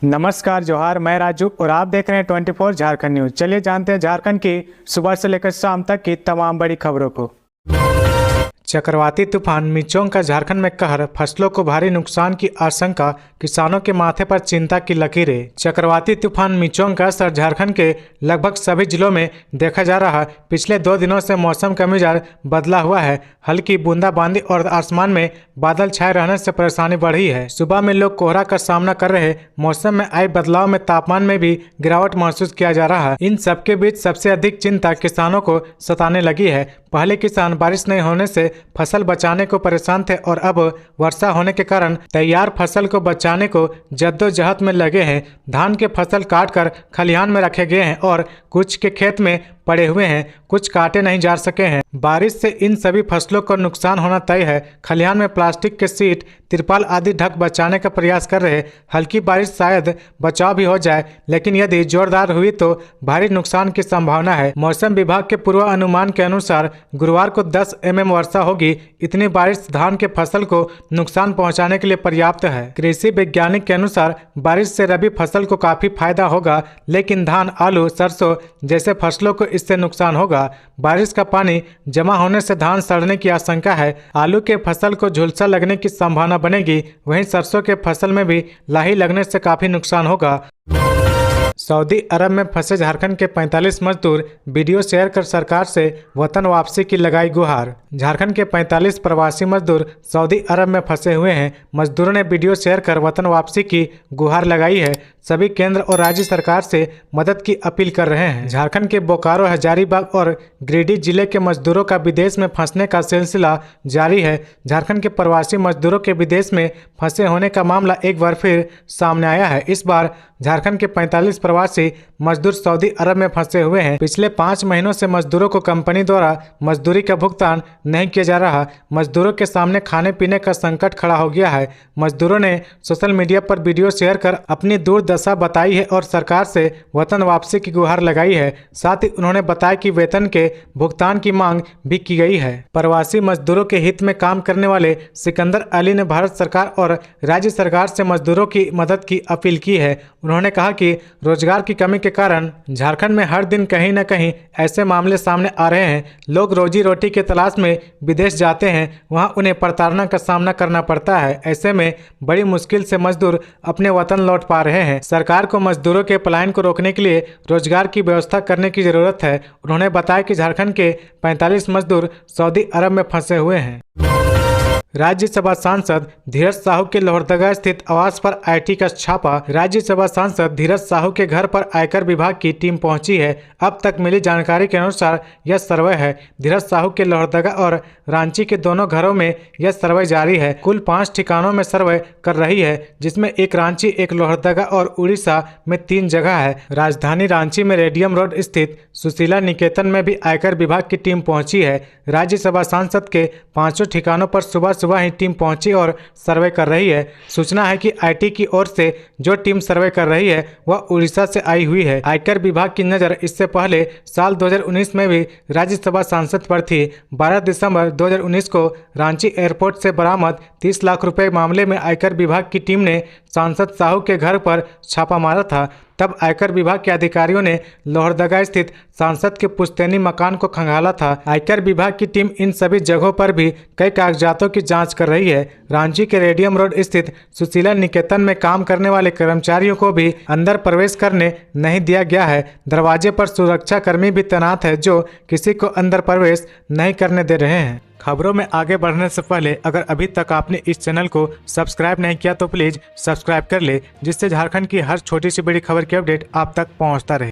नमस्कार जोहार, मैं राजू और आप देख रहे हैं 24 झारखंड न्यूज। चलिए जानते हैं झारखंड की सुबह से लेकर शाम तक की तमाम बड़ी खबरों को। चक्रवाती तूफान मिचोंग का झारखंड में कहर, फसलों को भारी नुकसान की आशंका, किसानों के माथे पर चिंता की लकीरें। चक्रवाती तूफान मिचोंग का असर झारखंड के लगभग सभी जिलों में देखा जा रहा है। पिछले 2 दिनों से मौसम का मिजाज बदला हुआ है। हल्की बूंदाबांदी और आसमान में बादल छाए रहने से परेशानी बढ़ी है। सुबह में लोग कोहरा का सामना कर रहे। मौसम में आए बदलाव में तापमान में भी गिरावट महसूस किया जा रहा है। इन सबके बीच सबसे अधिक चिंता किसानों को सताने लगी है। पहले किसान बारिश नहीं होने से फसल बचाने को परेशान थे और अब वर्षा होने के कारण तैयार फसल को बचाने को जद्दोजहद में लगे हैं। धान के फसल काटकर खलिहान में रखे गए हैं और कुछ के खेत में पड़े हुए हैं, कुछ काटे नहीं जा सके हैं। बारिश से इन सभी फसलों को नुकसान होना तय है। खलिहान में प्लास्टिक के शीट, तिरपाल आदि ढक बचाने का प्रयास कर रहे। हल्की बारिश शायद बचाव भी हो जाए, लेकिन यदि जोरदार हुई तो भारी नुकसान की संभावना है। मौसम विभाग के पूर्वानुमान के अनुसार गुरुवार को 10 mm वर्षा होगी। इतनी बारिश धान के फसल को नुकसान पहुंचाने के लिए पर्याप्त है। कृषि वैज्ञानिक के अनुसार बारिश से रबी फसल को काफी फायदा होगा, लेकिन धान, आलू, सरसों जैसे फसलों को इससे नुकसान होगा। बारिश का पानी जमा होने से धान सड़ने की आशंका है। आलू के फसल को झुलसा लगने की संभावना बनेगी। वहीं सरसों के फसल में भी लाही लगने से काफी नुकसान होगा। सऊदी अरब में फंसे झारखंड के 45 मजदूर वीडियो शेयर कर सरकार से वतन वापसी की लगाई गुहार। झारखंड के 45 प्रवासी मजदूर सऊदी अरब में फंसे हुए हैं। मजदूरों ने वीडियो शेयर कर वतन वापसी की गुहार लगाई है। सभी केंद्र और राज्य सरकार से मदद की अपील कर रहे हैं। झारखंड के बोकारो, हजारीबाग और गिरिडीह जिले के मजदूरों का विदेश में फंसने का सिलसिला जारी है। झारखंड के प्रवासी मजदूरों के विदेश में फंसे होने का मामला एक बार फिर सामने आया है। इस बार झारखंड के 45 प्रवासी मजदूर सऊदी अरब में फंसे हुए हैं। पिछले 5 महीनों से मजदूरों को कंपनी द्वारा मजदूरी का भुगतान नहीं किया जा रहा। मजदूरों के सामने खाने पीने का संकट खड़ा हो गया है। मजदूरों ने सोशल मीडिया पर वीडियो शेयर कर अपनी दुर्दशा बताई है और सरकार से वतन वापसी की गुहार लगाई है। साथ ही उन्होंने बताया कि वेतन के भुगतान की मांग भी की गई है। प्रवासी मजदूरों के हित में काम करने वाले सिकंदर अली ने भारत सरकार और राज्य सरकार से मजदूरों की मदद की अपील की है। उन्होंने कहा कि रोजगार की कमी के कारण झारखंड में हर दिन कहीं न कहीं ऐसे मामले सामने आ रहे हैं। लोग रोजी रोटी की तलाश में विदेश जाते हैं, वहां उन्हें प्रताड़ना का सामना करना पड़ता है। ऐसे में बड़ी मुश्किल से मजदूर अपने वतन लौट पा रहे हैं। सरकार को मजदूरों के पलायन को रोकने के लिए रोजगार की व्यवस्था करने की जरूरत है। उन्होंने बताया कि झारखंड के 45 मजदूर सऊदी अरब में फंसे हुए हैं। राज्यसभा सांसद धीरज साहू के लोहरदगा स्थित आवास पर आईटी का छापा। राज्यसभा सांसद धीरज साहू के घर पर आयकर विभाग की टीम पहुंची है। अब तक मिली जानकारी के अनुसार यह सर्वे है। धीरज साहू के लोहरदगा और रांची के दोनों घरों में यह सर्वे जारी है। कुल 5 ठिकानों में सर्वे कर रही है, जिसमें एक रांची, एक लोहरदगा और उड़ीसा में 3 जगह है। राजधानी रांची में रेडियम रोड स्थित सुशीला निकेतन में भी आयकर विभाग की टीम पहुंची है। राज्यसभा सांसद के 5 ठिकानों पर सुबह ही टीम पहुंची और सर्वे कर रही है। सूचना है कि आईटी की ओर से जो टीम सर्वे कर रही है वह उड़ीसा से आई हुई है। आयकर विभाग की नजर इससे पहले साल 2019 में भी राज्यसभा सांसद पर थी। 12 दिसंबर 2019 को रांची एयरपोर्ट से बरामद 30 लाख रुपए मामले में आयकर विभाग की टीम ने सांसद साहू के घर पर छापा मारा था। तब आयकर विभाग के अधिकारियों ने लोहरदगा स्थित सांसद के पुश्तैनी मकान को खंगाला था। आयकर विभाग की टीम इन सभी जगहों पर भी कई कागजातों की जांच कर रही है। रांची के रेडियम रोड स्थित सुशीला निकेतन में काम करने वाले कर्मचारियों को भी अंदर प्रवेश करने नहीं दिया गया है। दरवाजे पर सुरक्षा कर्मी भी तैनात है जो किसी को अंदर प्रवेश नहीं करने दे रहे हैं। खबरों में आगे बढ़ने से पहले अगर अभी तक आपने इस चैनल को सब्सक्राइब नहीं किया तो प्लीज सब्सक्राइब कर ले, जिससे झारखंड की हर छोटी सी बड़ी खबर की अपडेट आप तक पहुंचता रहे।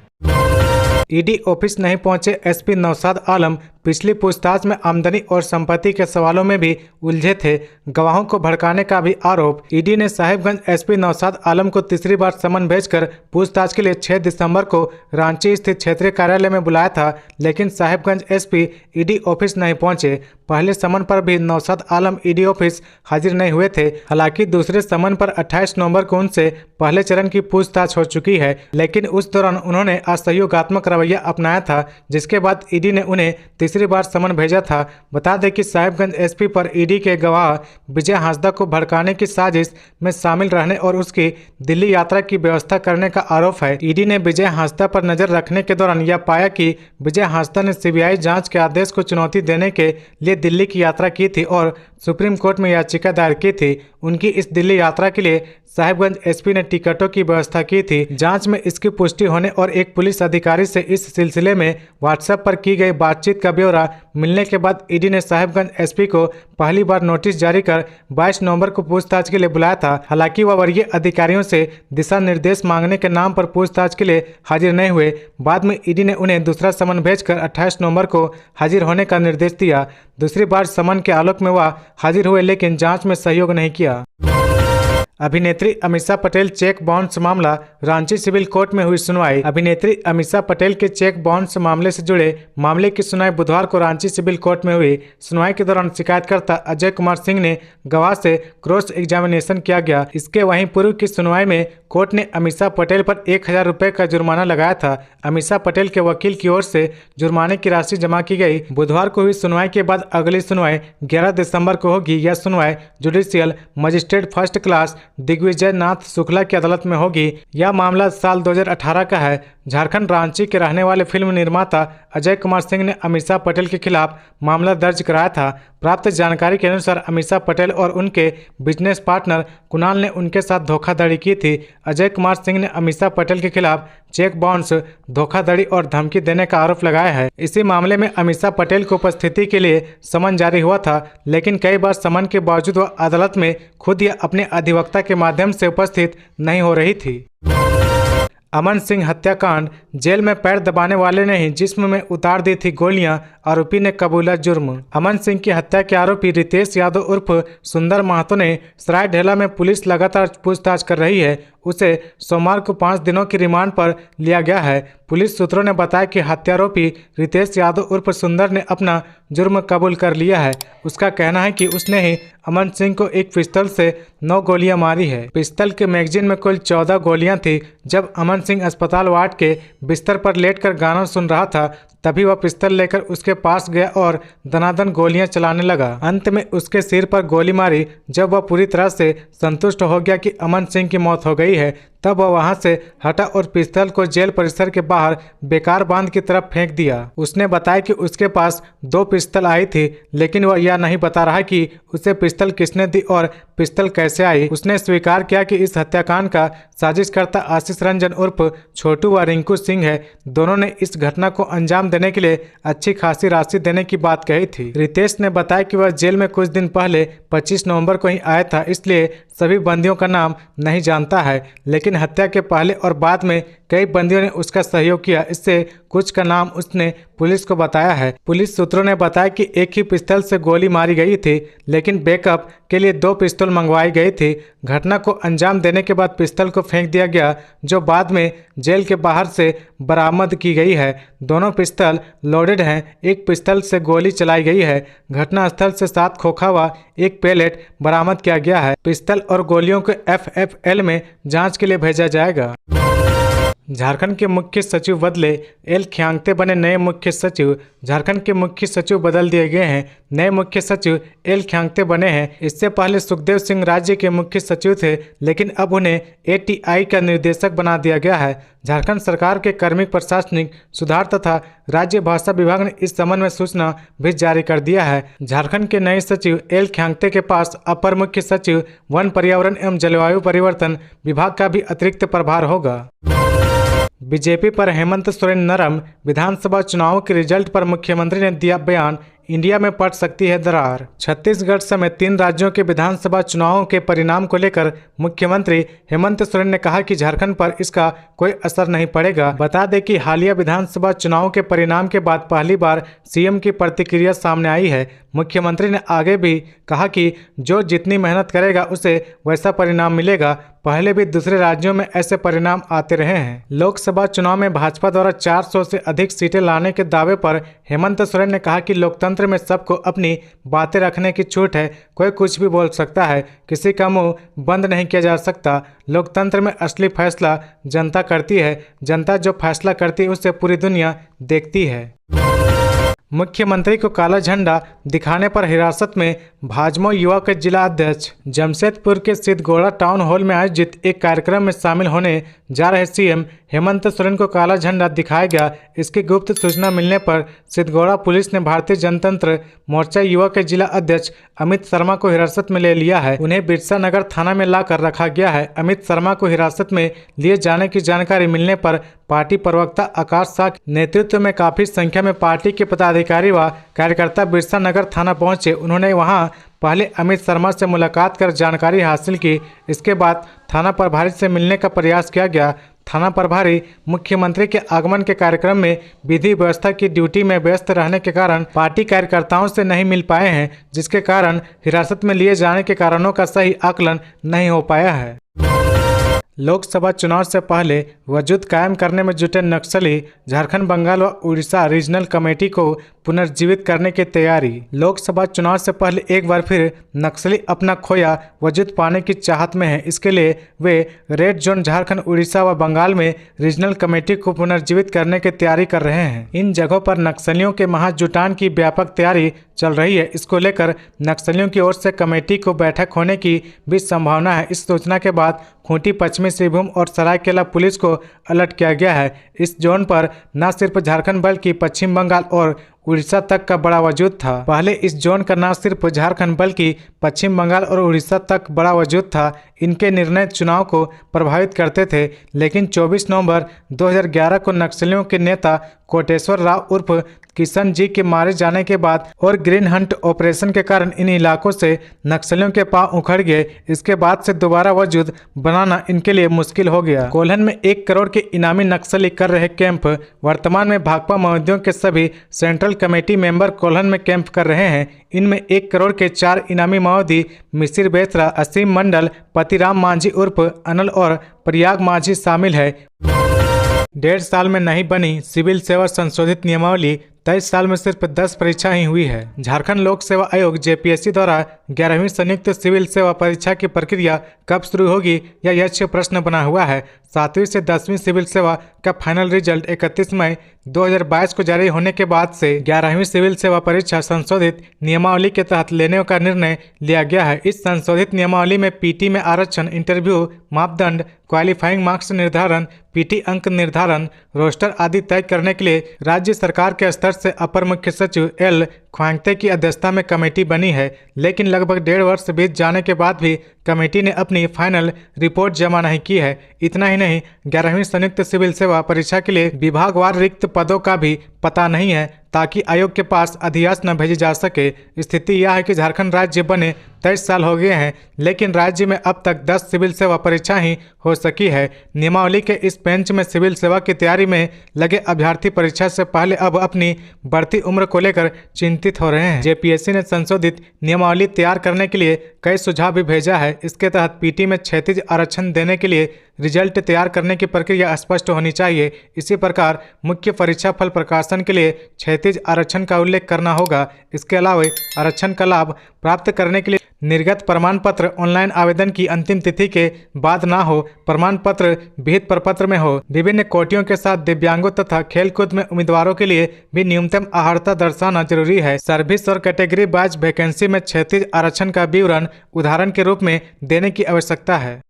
ईडी ऑफिस नहीं पहुंचे एसपी नौशाद आलम। पिछली पूछताछ में आमदनी और संपत्ति के सवालों में भी उलझे थे। गवाहों को भड़काने का भी आरोप। ईडी ने साहिबगंज एसपी नौशाद आलम को तीसरी बार समन भेजकर पूछताछ के लिए 6 दिसंबर को रांची स्थित क्षेत्रीय कार्यालय में बुलाया था, लेकिन साहिबगंज एसपी ईडी ऑफिस नहीं पहुंचे। पहले समन पर भी नौशाद आलम ईडी ऑफिस हाजिर नहीं हुए थे। हालांकि दूसरे समन पर 28 नवंबर को उनसे पहले चरण की पूछताछ हो चुकी है, लेकिन उस दौरान उन्होंने असहयोगात्मक रवैया अपनाया था, जिसके बाद ईडी ने उन्हें तीसरी बार समन भेजा था। बता दें कि साहिबगंज एसपी पर ईडी के गवाह विजय हांसदा को भड़काने की साजिश में शामिल रहने और उसकी दिल्ली यात्रा की व्यवस्था करने का आरोप है। ईडी ने विजय हांसदा पर नजर रखने के दौरान यह पाया कि विजय हांसदा ने सीबीआई जांच के आदेश को चुनौती देने के लिए दिल्ली की यात्रा की थी और सुप्रीम कोर्ट में याचिका दायर की थी। उनकी इस दिल्ली यात्रा के लिए साहिबगंज एसपी ने टिकटों की व्यवस्था की थी। जांच में इसकी पुष्टि होने और एक पुलिस अधिकारी से इस सिलसिले में व्हाट्सएप पर की गई बातचीत का ब्यौरा मिलने के बाद ईडी ने साहिबगंज एसपी को पहली बार नोटिस जारी कर 22 नवंबर को पूछताछ के लिए बुलाया था। हालांकि वह वरीय अधिकारियों से दिशा निर्देश मांगने के नाम पर पूछताछ के लिए हाजिर नहीं हुए। बाद में ईडी ने उन्हें दूसरा समन भेजकर 28 नवंबर को हाजिर होने का निर्देश दिया। दूसरी बार समन के आलोक में वह हाजिर हुए, लेकिन जांच में सहयोग नहीं किया। अभिनेत्री अमीषा पटेल चेक बाउंस मामला, रांची सिविल कोर्ट में हुई सुनवाई। अभिनेत्री अमीषा पटेल के चेक बाउंस मामले से जुड़े मामले की सुनवाई बुधवार को रांची सिविल कोर्ट में हुई। सुनवाई के दौरान शिकायतकर्ता अजय कुमार सिंह ने गवाह से क्रॉस एग्जामिनेशन किया गया। इसके वहीं पूर्व की सुनवाई में कोर्ट ने अमीषा पटेल पर 1000 रुपये का जुर्माना लगाया था। अमीषा पटेल के वकील की ओर से जुर्माने की राशि जमा की गई। बुधवार को हुई सुनवाई के बाद अगली सुनवाई 11 दिसंबर को होगी। यह सुनवाई judicial magistrate first class Digvijay Nath Shukla की अदालत में होगी। यह मामला साल 2018 का है। झारखंड रांची के रहने वाले फिल्म निर्माता अजय कुमार सिंह ने अमीषा पटेल के खिलाफ मामला दर्ज कराया था। प्राप्त जानकारी के अनुसार अमीषा पटेल और उनके बिजनेस पार्टनर कुणाल ने उनके साथ धोखाधड़ी की थी। अजय कुमार सिंह ने अमीषा पटेल के खिलाफ चेक बाउंस, धोखाधड़ी और धमकी देने का आरोप लगाया है। इसी मामले में अमीषा पटेल को उपस्थिति के लिए समन जारी हुआ था, लेकिन कई बार समन के बावजूद वह अदालत में खुद या अपने अधिवक्ता के माध्यम से उपस्थित नहीं हो रही थी। अमन सिंह हत्याकांड, जेल में पैर दबाने वाले ने ही जिस्म में उतार दी थी गोलियां, आरोपी ने कबूला जुर्म। अमन सिंह की हत्या के आरोपी रितेश यादव उर्फ सुंदर महतो ने सरायढेला में पुलिस लगातार पूछताछ कर रही है। उसे सोमवार को 5 दिनों की रिमांड पर लिया गया है। पुलिस सूत्रों ने बताया कि हत्यारोपी रितेश यादव उर्फ सुंदर ने अपना जुर्म कबूल कर लिया है। उसका कहना है कि उसने ही अमन सिंह को एक पिस्तौल से 9 गोलियां मारी है। पिस्तौल के मैगजीन में कुल 14 गोलियां थी। जब अमन सिंह अस्पताल वार्ड के बिस्तर पर लेटकर गाना सुन रहा था, तभी वह पिस्तौल लेकर उसके पास गया और दनादन गोलियां चलाने लगा। अंत में उसके सिर पर गोली मारी। जब वह पूरी तरह से संतुष्ट हो गया कि अमन सिंह की मौत हो गई है, तब वह वहां से हटा और पिस्तौल को जेल परिसर के बाहर बेकार बांध की तरफ फेंक दिया। उसने बताया कि उसके पास 2 पिस्तौल आई थी, लेकिन वह यह नहीं बता रहा कि उसे पिस्तौल किसने दी और पिस्तौल कैसे आई। उसने स्वीकार किया कि इस हत्याकांड का साजिशकर्ता आशीष रंजन उर्फ छोटू व रिंकू सिंह है। दोनों ने इस घटना को अंजाम देने के लिए अच्छी खासी राशि देने की बात कही थी। रितेश ने बताया कि वह जेल में कुछ दिन पहले 25 नवंबर को ही आया था, इसलिए सभी बंदियों का नाम नहीं जानता है, लेकिन हत्या के पहले और बाद में कई बंदियों ने उसका सहयोग किया। इससे कुछ का नाम उसने पुलिस को बताया है। पुलिस सूत्रों ने बताया कि एक ही पिस्तौल से गोली मारी गई थी, लेकिन बैकअप के लिए 2 पिस्तौल मंगवाई गई थी। घटना को अंजाम देने के बाद पिस्तौल को फेंक दिया गया, जो बाद में जेल के बाहर से बरामद की गई है। दोनों पिस्तौल लोडेड हैं। एक पिस्तौल से गोली चलाई गई है। घटनास्थल से 7 खोखा व 1 पेलेट बरामद किया गया है। पिस्तौल और गोलियों को FFL में जांच के लिए भेजा जाएगा। झारखंड के मुख्य सचिव बदले, एल ख्यांगते बने नए मुख्य सचिव। झारखंड के मुख्य सचिव बदल दिए गए हैं। नए मुख्य सचिव एल ख्यांगते बने हैं। इससे पहले सुखदेव सिंह राज्य के मुख्य सचिव थे, लेकिन अब उन्हें ATI का निर्देशक बना दिया गया है। झारखंड सरकार के कार्मिक प्रशासनिक सुधार तथा राज्य भाषा विभाग ने इस संबंध में सूचना भी जारी कर दिया है। झारखंड के नए सचिव एल ख्यांगते के पास अपर मुख्य सचिव वन, पर्यावरण एवं जलवायु परिवर्तन विभाग का भी अतिरिक्त प्रभार होगा। बीजेपी पर हेमंत सोरेन नरम, विधानसभा चुनावों के रिजल्ट पर मुख्यमंत्री ने दिया बयान, इंडिया में पड़ सकती है दरार। छत्तीसगढ़ समेत 3 राज्यों के विधानसभा चुनावों के परिणाम को लेकर मुख्यमंत्री हेमंत सोरेन ने कहा कि झारखंड पर इसका कोई असर नहीं पड़ेगा। बता दें कि हालिया विधानसभा चुनावों के परिणाम के बाद पहली बार सीएम की प्रतिक्रिया सामने आई है। मुख्यमंत्री ने आगे भी कहा कि जो जितनी मेहनत करेगा उसे वैसा परिणाम मिलेगा। पहले भी दूसरे राज्यों में ऐसे परिणाम आते रहे हैं। लोकसभा चुनाव में भाजपा द्वारा 400 से अधिक सीटें लाने के दावे पर हेमंत सोरेन ने कहा कि लोकतंत्र में सबको अपनी बातें रखने की छूट है, कोई कुछ भी बोल सकता है, किसी का मुंह बंद नहीं किया जा सकता। लोकतंत्र में असली फैसला जनता करती है, जनता जो फैसला करती है उसे पूरी दुनिया देखती है। मुख्यमंत्री को काला झंडा दिखाने पर हिरासत में भाजपा युवा के जिला अध्यक्ष। जमशेदपुर के सिद्धगोड़ा टाउन हॉल में आयोजित एक कार्यक्रम में शामिल होने जा रहे सीएम हेमंत सोरेन को काला झंडा दिखाया गया। इसकी गुप्त सूचना मिलने पर सिद्धगोड़ा पुलिस ने भारतीय जनतंत्र मोर्चा युवा के जिला अध्यक्ष अमित शर्मा को हिरासत में ले लिया है। उन्हें बिरसा नगर थाना में लाकर रखा गया है। अमित शर्मा को हिरासत में लिए जाने की जानकारी मिलने पर पार्टी प्रवक्ता आकाश शाह के नेतृत्व में काफी संख्या में पार्टी के पदाधिकारी व कार्यकर्ता बिरसा नगर थाना पहुंचे। उन्होंने वहां पहले अमित शर्मा से मुलाकात कर जानकारी हासिल की। इसके बाद थाना प्रभारी से मिलने का प्रयास किया गया। थाना प्रभारी मुख्यमंत्री के आगमन के कार्यक्रम में विधि व्यवस्था की ड्यूटी में व्यस्त रहने के कारण पार्टी कार्यकर्ताओं से नहीं मिल पाए हैं, जिसके कारण हिरासत में लिए जाने के कारणों का सही आकलन नहीं हो पाया है। लोकसभा चुनाव से पहले वजूद कायम करने में जुटे नक्सली झारखंड, बंगाल व उड़ीसा रीजनल कमेटी को पुनर्जीवित करने की तैयारी। लोकसभा चुनाव से पहले एक बार फिर नक्सली अपना खोया वजूद पाने की चाहत में हैं। इसके लिए वे रेड जोन झारखंड, उड़ीसा व बंगाल में रीजनल कमेटी को पुनर्जीवित करने की तैयारी कर रहे हैं। इन जगहों पर नक्सलियों के महाजुटान की व्यापक तैयारी चल रही है। इसको लेकर नक्सलियों की ओर से कमेटी को बैठक होने की भी संभावना है। इस सूचना के बाद खूंटी, पश्चिमी सिंहभूम और सरायकेला पुलिस को अलर्ट किया गया है। इस जोन पर न सिर्फ झारखंड बल्कि पश्चिम बंगाल और उड़ीसा तक का बड़ा वजूद था। पहले इस जोन का न सिर्फ झारखंड बल्कि पश्चिम बंगाल और उड़ीसा तक बड़ा वजूद था। इनके निर्णय चुनाव को प्रभावित करते थे, लेकिन 24 नवंबर 2011 को नक्सलियों के नेता कोटेश्वर राव उर्फ किशन जी के मारे जाने के बाद और ग्रीन हंट ऑपरेशन के कारण इन इलाकों से नक्सलियों के पांव उखड़ गए। इसके बाद से दोबारा वजूद बनाना इनके लिए मुश्किल हो गया। कोल्हन में 1 करोड़ के इनामी नक्सली कर रहे कैंप। वर्तमान में भाकपा माओवादियों के सभी सेंट्रल कमेटी मेंबर कोल्हन में कैंप कर रहे हैं। इनमें 1 करोड़ के 4 इनामी माओवादी मिसिर बेसरा, असीम मंडल, पतिराम मांझी उर्फ अनल और प्रयाग मांझी शामिल है। 1.5 साल में नहीं बनी सिविल सेवा संशोधित नियमावली। 23 साल में सिर्फ 10 परीक्षा ही हुई है। झारखंड लोक सेवा आयोग जेपीएससी द्वारा 11वीं संयुक्त सिविल सेवा परीक्षा की प्रक्रिया कब शुरू होगी, यह यक्ष प्रश्न बना हुआ है। 7वीं से 10वीं सिविल सेवा का फाइनल रिजल्ट 31 मई 2022 को जारी होने के बाद से 11वीं सिविल सेवा परीक्षा संशोधित नियमावली के तहत लेने का निर्णय लिया गया है। इस संशोधित नियमावली में पीटी में आरक्षण, इंटरव्यू मापदंड, क्वालिफाइंग मार्क्स निर्धारण, पीटी अंक निर्धारण, रोस्टर आदि तय करने के लिए राज्य सरकार के स्तर से अपर मुख्य सचिव एल ख्वांगते की अध्यक्षता में कमेटी बनी है। लेकिन लगभग 1.5 वर्ष बीत जाने के बाद भी कमेटी ने अपनी फाइनल रिपोर्ट जमा नहीं की है। इतना ही नहीं, 11वीं संयुक्त सिविल सेवा परीक्षा के लिए विभागवार रिक्त पदों का भी पता नहीं है, ताकि आयोग के पास अध्यादेश न भेजे जा सके। स्थिति यह है कि झारखंड राज्य बने 23 साल हो गए हैं, लेकिन राज्य में अब तक 10 सिविल सेवा परीक्षा ही हो सकी है। नियमावली के इस बेंच में सिविल सेवा की तैयारी में लगे अभ्यर्थी परीक्षा से पहले अब अपनी बढ़ती उम्र को लेकर चिंतित हो रहे हैं। जेपीएससी ने संशोधित नियमावली तैयार करने के लिए कई सुझाव भी भेजा है। इसके तहत पीटी में क्षैतिज आरक्षण देने के लिए रिजल्ट तैयार करने की प्रक्रिया स्पष्ट होनी चाहिए। इसी प्रकार मुख्य परीक्षा फल प्रकाशन के लिए क्षैतिज आरक्षण का उल्लेख करना होगा। इसके अलावा आरक्षण का लाभ प्राप्त करने के लिए निर्गत प्रमाण पत्र ऑनलाइन आवेदन की अंतिम तिथि के बाद ना हो, प्रमाण पत्र विहित प्रपत्र में हो। विभिन्न कोटियों के साथ दिव्यांगों तथा खेलकूद में उम्मीदवारों के लिए भी न्यूनतम अर्हता दर्शाना जरूरी है। सर्विस और कैटेगरी वाइज वैकेंसी में क्षैतिज आरक्षण का विवरण उदाहरण के रूप में देने की आवश्यकता है।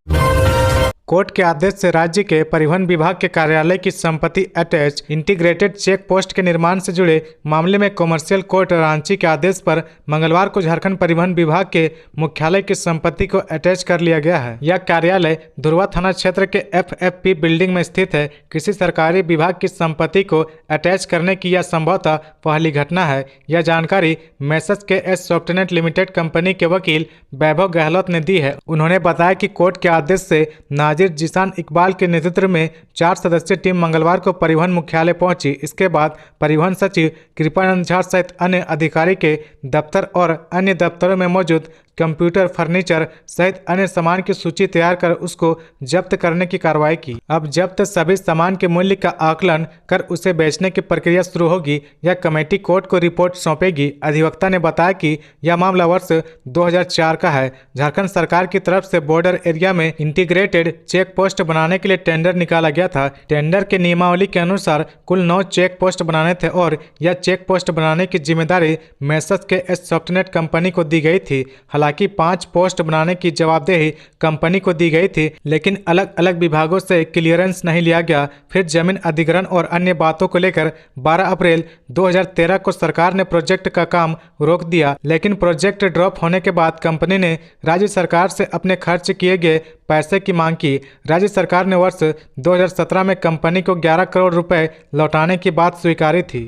कोर्ट के आदेश से राज्य के परिवहन विभाग के कार्यालय की संपत्ति अटैच इंटीग्रेटेड चेक पोस्ट के निर्माण से जुड़े मामले में कॉमर्शियल कोर्ट रांची के आदेश पर मंगलवार को झारखंड परिवहन विभाग के मुख्यालय की संपत्ति को अटैच कर लिया गया है। यह कार्यालय धुरवा थाना क्षेत्र के FFP बिल्डिंग में स्थित है। किसी सरकारी विभाग की संपत्ति को अटैच करने की यह संभवतः पहली घटना है। यह जानकारी मैसेज KS सॉफ्टनेट लिमिटेड कंपनी के वकील वैभव गहलोत ने दी है। उन्होंने बताया कि कोर्ट के आदेश से नाजिर जिसान इकबाल के नेतृत्व में 4 सदस्यीय टीम मंगलवार को परिवहन मुख्यालय पहुंची। इसके बाद परिवहन सचिव कृपानंद झा सहित अन्य अधिकारी के दफ्तर और अन्य दफ्तरों में मौजूद कंप्यूटर, फर्नीचर सहित अन्य सामान की सूची तैयार कर उसको जब्त करने की कार्रवाई की। अब जब्त सभी सामान के मूल्य का आकलन कर उसे बेचने की प्रक्रिया शुरू होगी। यह कमेटी कोर्ट को रिपोर्ट सौंपेगी। अधिवक्ता ने बताया कि यह मामला वर्ष 2004 का है। झारखंड सरकार की तरफ से बॉर्डर एरिया में इंटीग्रेटेड चेक पोस्ट बनाने के लिए टेंडर निकाला गया था। टेंडर के नियमावली के अनुसार कुल 9 चेक पोस्ट बनाने थे और यह चेक पोस्ट बनाने की जिम्मेदारी मैसर्स के सॉफ्टनेट कंपनी को दी गई थी। हालांकि 5 पोस्ट बनाने की जवाबदेही कंपनी को दी गई थी, लेकिन अलग अलग विभागों से क्लियरेंस नहीं लिया गया। फिर जमीन अधिग्रहण और अन्य बातों को लेकर 12 अप्रैल 2013 को सरकार ने प्रोजेक्ट का काम रोक दिया, लेकिन प्रोजेक्ट ड्रॉप होने के बाद कंपनी ने राज्य सरकार से अपने खर्च किए गए पैसे की मांग की। राज्य सरकार ने वर्ष 2017 में कंपनी को 11 करोड़ रुपए लौटाने की बात स्वीकारी थी।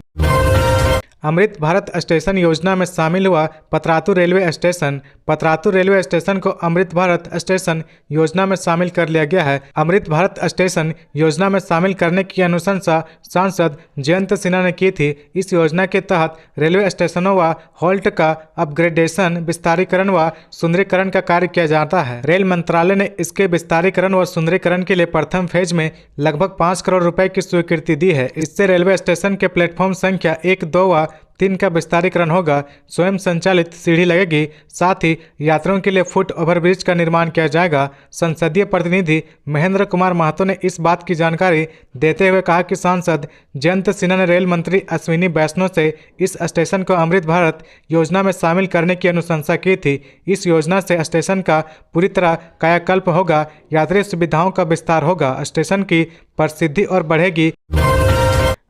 अमृत भारत स्टेशन योजना में शामिल हुआ Patratu railway station. Patratu railway station को अमृत भारत स्टेशन योजना में शामिल कर लिया गया है। अमृत भारत स्टेशन योजना में शामिल करने की अनुशंसा सांसद जयंत सिन्हा ने की थी। इस योजना के तहत रेलवे स्टेशनों व हॉल्ट का अपग्रेडेशन, विस्तारीकरण व सुंदरीकरण का कार्य किया जाता है। रेल मंत्रालय ने इसके विस्तारीकरण व सुंदरीकरण के लिए प्रथम फेज में लगभग 5 करोड़ रुपए की स्वीकृति दी है। इससे रेलवे स्टेशन के प्लेटफॉर्म संख्या 1, 2 व 3 का विस्तारीकरण होगा। स्वयं संचालित सीढ़ी लगेगी। साथ ही यात्रियों के लिए फुट ओवरब्रिज का निर्माण किया जाएगा। संसदीय प्रतिनिधि महेंद्र कुमार महतो ने इस बात की जानकारी देते हुए कहा कि सांसद जयंत सिन्हा ने रेल मंत्री अश्विनी वैष्णव से इस स्टेशन को अमृत भारत योजना में शामिल करने की अनुशंसा की थी। इस योजना से स्टेशन का पूरी तरह कायाकल्प होगा, यात्री सुविधाओं का विस्तार होगा, स्टेशन की प्रसिद्धि और बढ़ेगी।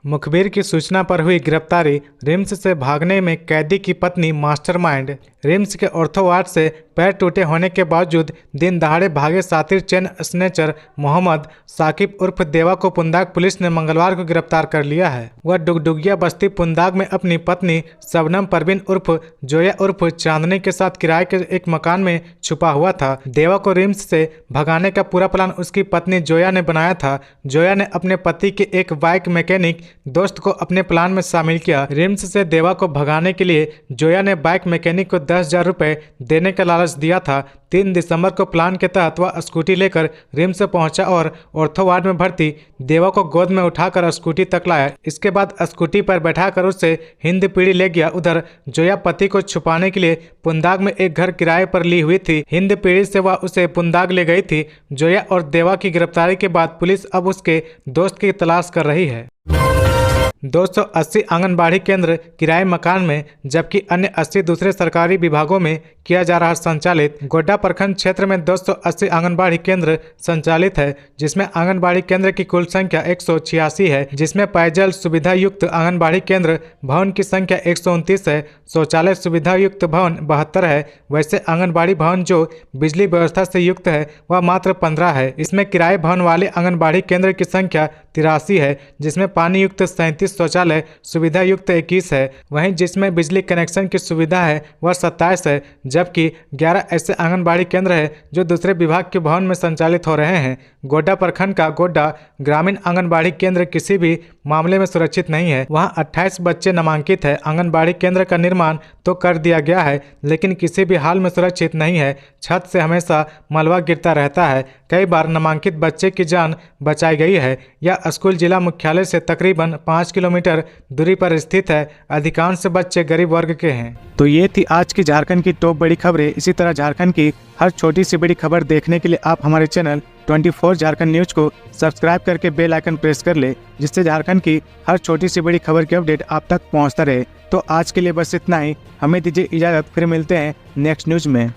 मुखबिर की सूचना पर हुई गिरफ्तारी। रिम्स से भागने में कैदी की पत्नी मास्टरमाइंड। रिम्स के ऑर्थो वार्ड से पैर टूटे होने के बावजूद दिन दहाड़े भागे सातिर चेन स्नेचर मोहम्मद साकिब उर्फ देवा को पुंदाग पुलिस ने मंगलवार को गिरफ्तार कर लिया है। वह डुगडुगिया बस्ती पुंदाग में अपनी पत्नी शबनम परवीन उर्फ जोया उर्फ चांदनी के साथ किराए के एक मकान में छुपा हुआ था। देवा को रिम्स से भगाने का पूरा प्लान उसकी पत्नी जोया ने बनाया था। जोया ने अपने पति के एक बाइक मैकेनिक दोस्त को अपने प्लान में शामिल किया। रिम्स से देवा को भगाने के लिए जोया ने बाइक मैकेनिक को 10,000 रुपए देने का लालच दिया था। 3 दिसंबर को प्लान के तहत वह स्कूटी लेकर रिम्स पहुंचा और ऑर्थो वार्ड में भर्ती देवा को गोद में उठाकर स्कूटी तक लाया। इसके बाद स्कूटी पर बैठाकर उससे हिंद पीढ़ी ले गया। उधर जोया पति को छुपाने के लिए पुंदाग में एक घर किराए पर ली हुई थी। हिंद पीढ़ी से वह उसे पुंदाग ले गई थी। जोया और देवा की गिरफ्तारी के बाद पुलिस अब उसके दोस्त की तलाश कर रही है। 280 आंगनबाड़ी केंद्र किराए मकान में जबकि अन्य 80 दूसरे सरकारी विभागों में किया जा रहा संचालित। गोड्डा प्रखंड क्षेत्र में 280 आंगनबाड़ी केंद्र संचालित है, जिसमें आंगनबाड़ी केंद्र की कुल संख्या 186 है, जिसमें पेयजल सुविधा युक्त आंगनबाड़ी केंद्र भवन की संख्या 129 है। शौचालय सुविधा युक्त भवन 72 है। वैसे आंगनबाड़ी भवन जो बिजली व्यवस्था से युक्त है वह मात्र 15 है। इसमें किराए भवन वाले आंगनबाड़ी केंद्र की संख्या 83 है, जिसमें पानी युक्त 37 शौचालय सुविधा युक्त 21 है। वहीं जिसमें बिजली कनेक्शन की सुविधा है वह 27 है, जबकि 11 ऐसे आंगनबाड़ी केंद्र है जो दूसरे विभाग के भवन में संचालित हो रहे हैं। गोड्डा प्रखंड का गोड्डा ग्रामीण आंगनबाड़ी केंद्र किसी भी मामले में सुरक्षित नहीं है। वहां 28 बच्चे नामांकित है। आंगनबाड़ी केंद्र का निर्माण तो कर दिया गया है, लेकिन किसी भी हाल में सुरक्षित नहीं है। छत से हमेशा मलबा गिरता रहता है। कई बार नामांकित बच्चे की जान बचाई गई है। यह स्कूल जिला मुख्यालय से तकरीबन 5 किलोमीटर दूरी पर स्थित है। अधिकांश बच्चे गरीब वर्ग के हैं। तो ये थी आज की झारखंड की टॉप बड़ी खबरें। इसी तरह झारखंड की हर छोटी सी बड़ी खबर देखने के लिए आप हमारे चैनल 24 झारखंड न्यूज को सब्सक्राइब करके बेल आइकन प्रेस कर ले, जिससे झारखंड की हर छोटी सी बड़ी खबर की अपडेट आप तक पहुंचता रहे। तो आज के लिए बस इतना ही। हमें दीजिए इजाजत, फिर मिलते हैं नेक्स्ट न्यूज में।